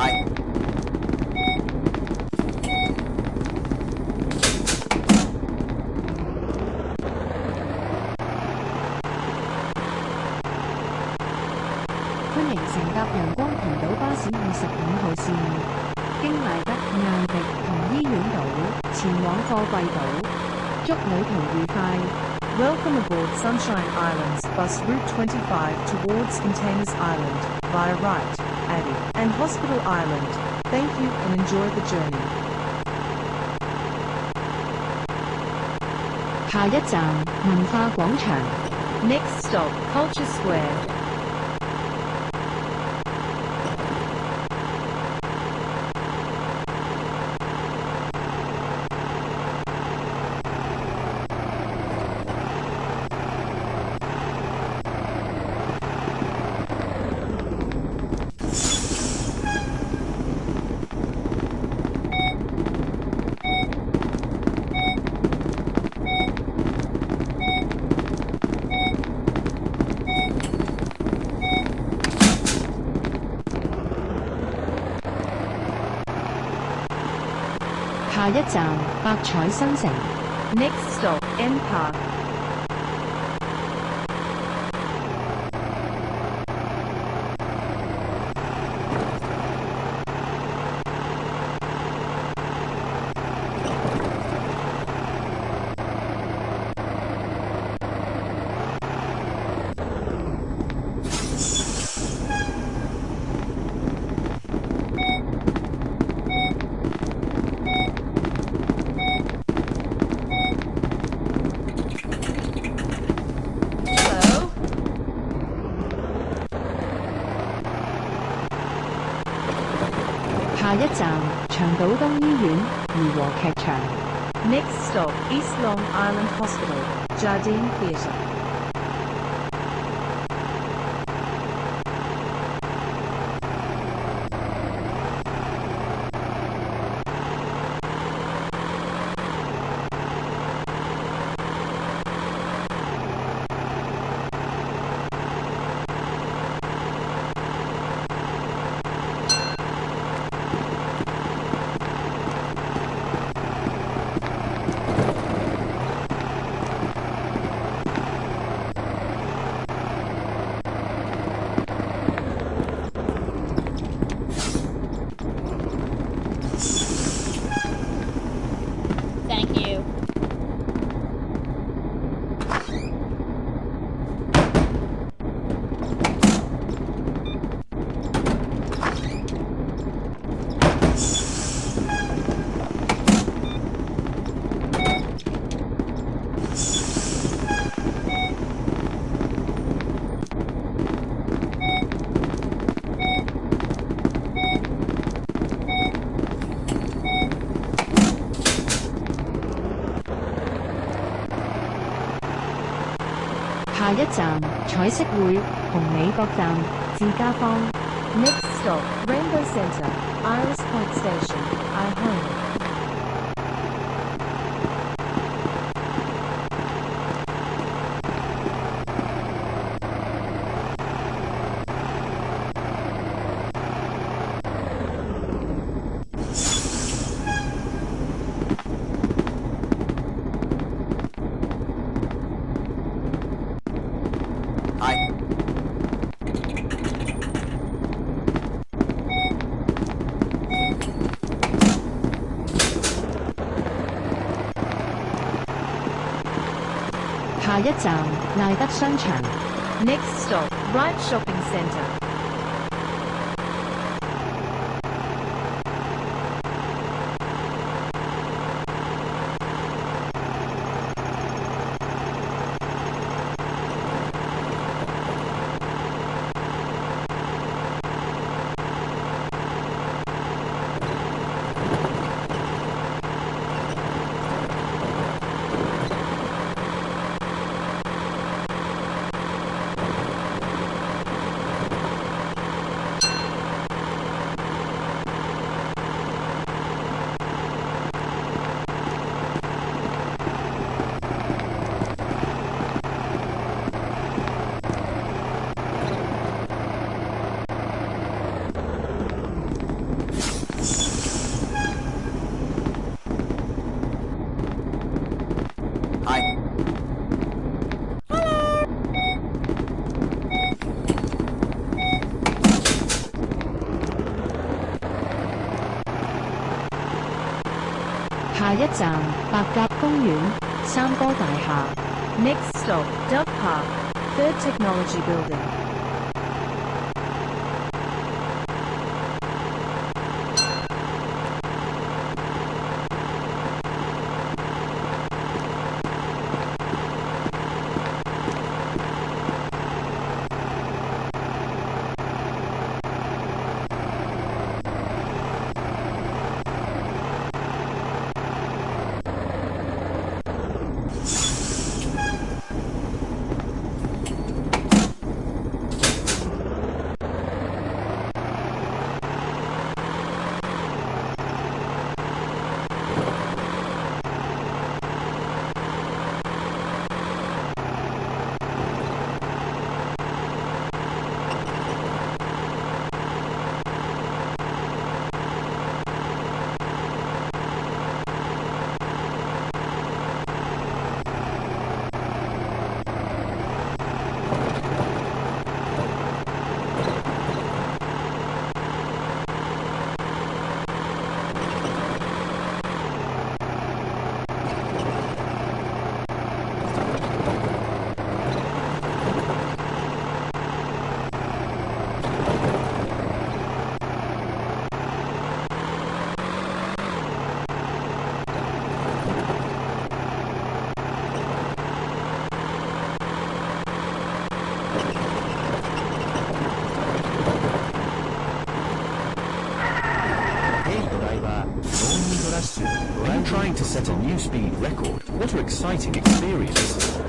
歡迎乘搭陽光群島巴士25號線，經賴德、艾迪同醫院島前往貨櫃島。祝旅途愉快。Welcome aboard Sunshine Islands bus route 25 towards Containers Island, via Wright, Abbey, and Hospital Island. Thank you and enjoy the journey. 下一站文化廣場。Next stop, Culture Square. 下一站百彩新城。Next stop, M Park. 下一站長島東醫院怡和劇場。Next stop, East Long Island Hospital, Jardine Theatre. 下一站彩色會紅美閣站至家坊。Next stop, Rainbow Centre, Iris Point Station, I Home. 下一站賴德商場。Next stop, Wright Shopping Centre. 下下一站白鴿公園三哥大廈。Next stop, Dove Park, 3rd Technology Building. I'm trying to set a new speed record. What an exciting experience.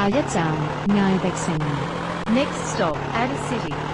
下一站艾迪城。Next stop, Ada City.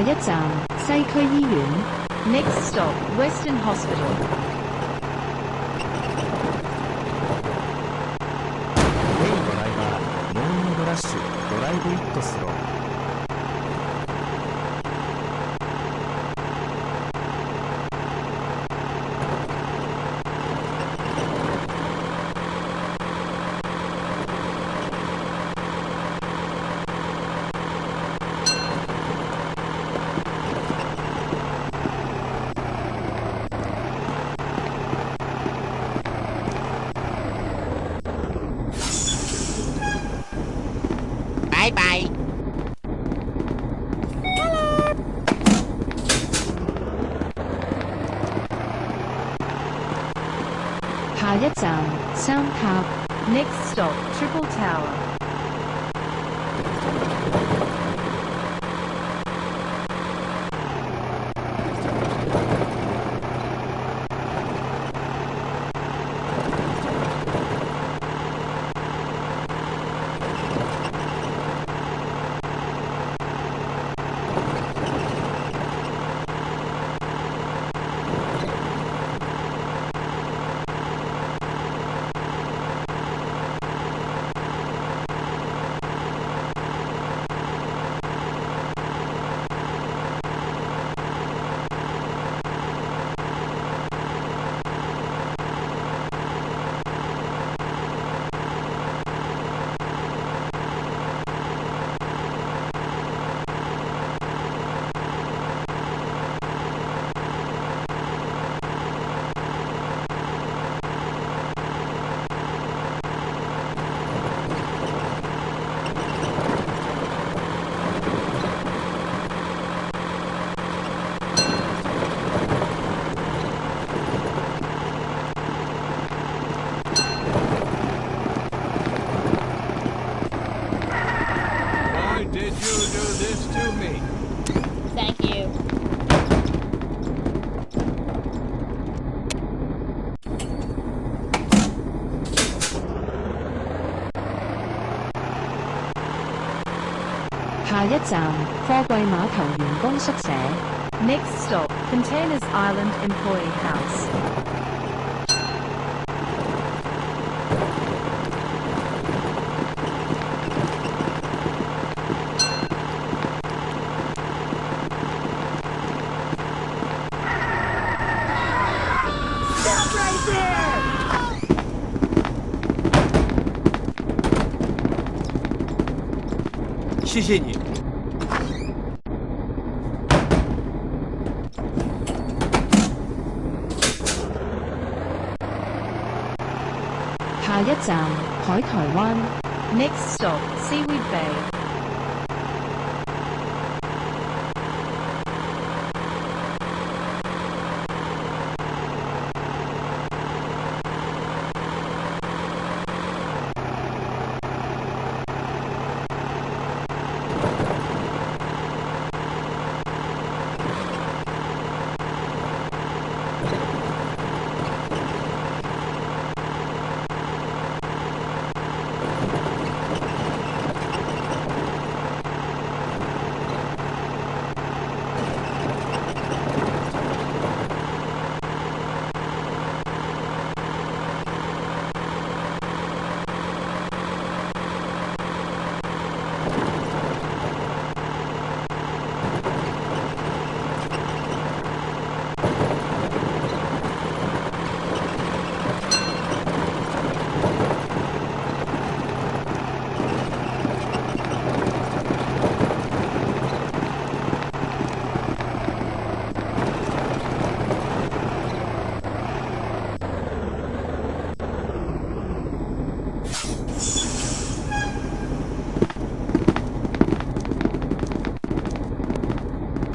下一站西區醫院。Next stop, Western Hospital. ヘイドライバー、ノーニードラッシュ、ドライブイットスロー。拜拜。下一站三塔。Next stop, Triple Tower. 下一站貨櫃碼頭員工宿舍。Next stop, Containers Island Employee House. 谢谢你。下一站海台灣。Next stop, Seaweed Bay.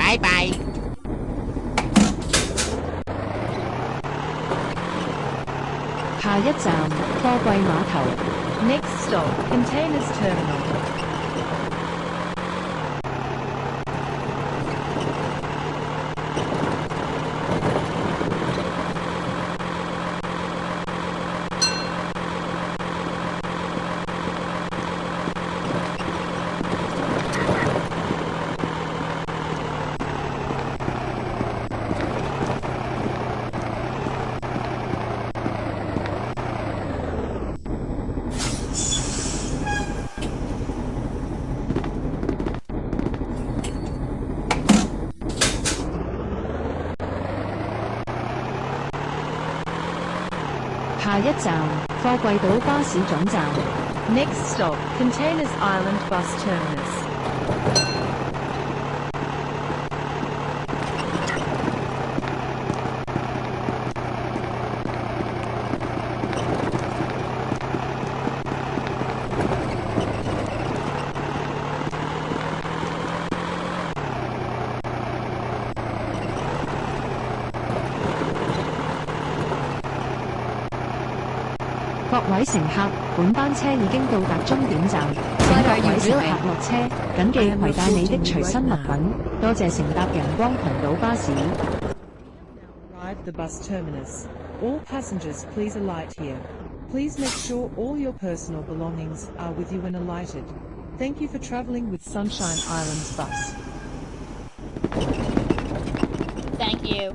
拜拜。下一站貨櫃碼頭。Next stop, Containers Terminal. 下下一站，貨櫃島巴士總站。 Next stop, Containers Island Bus Terminus. 各位乘客，本班車已經到達終點站，請各位乘客落車，緊記攜帶你的隨身物品。多謝乘搭陽光群島巴士。 Arrived the bus terminus. All passengers, please alight here. Please make sure all your personal belongings are with you when alighted. Thank you for traveling with Sunshine Islands Bus. Thank you.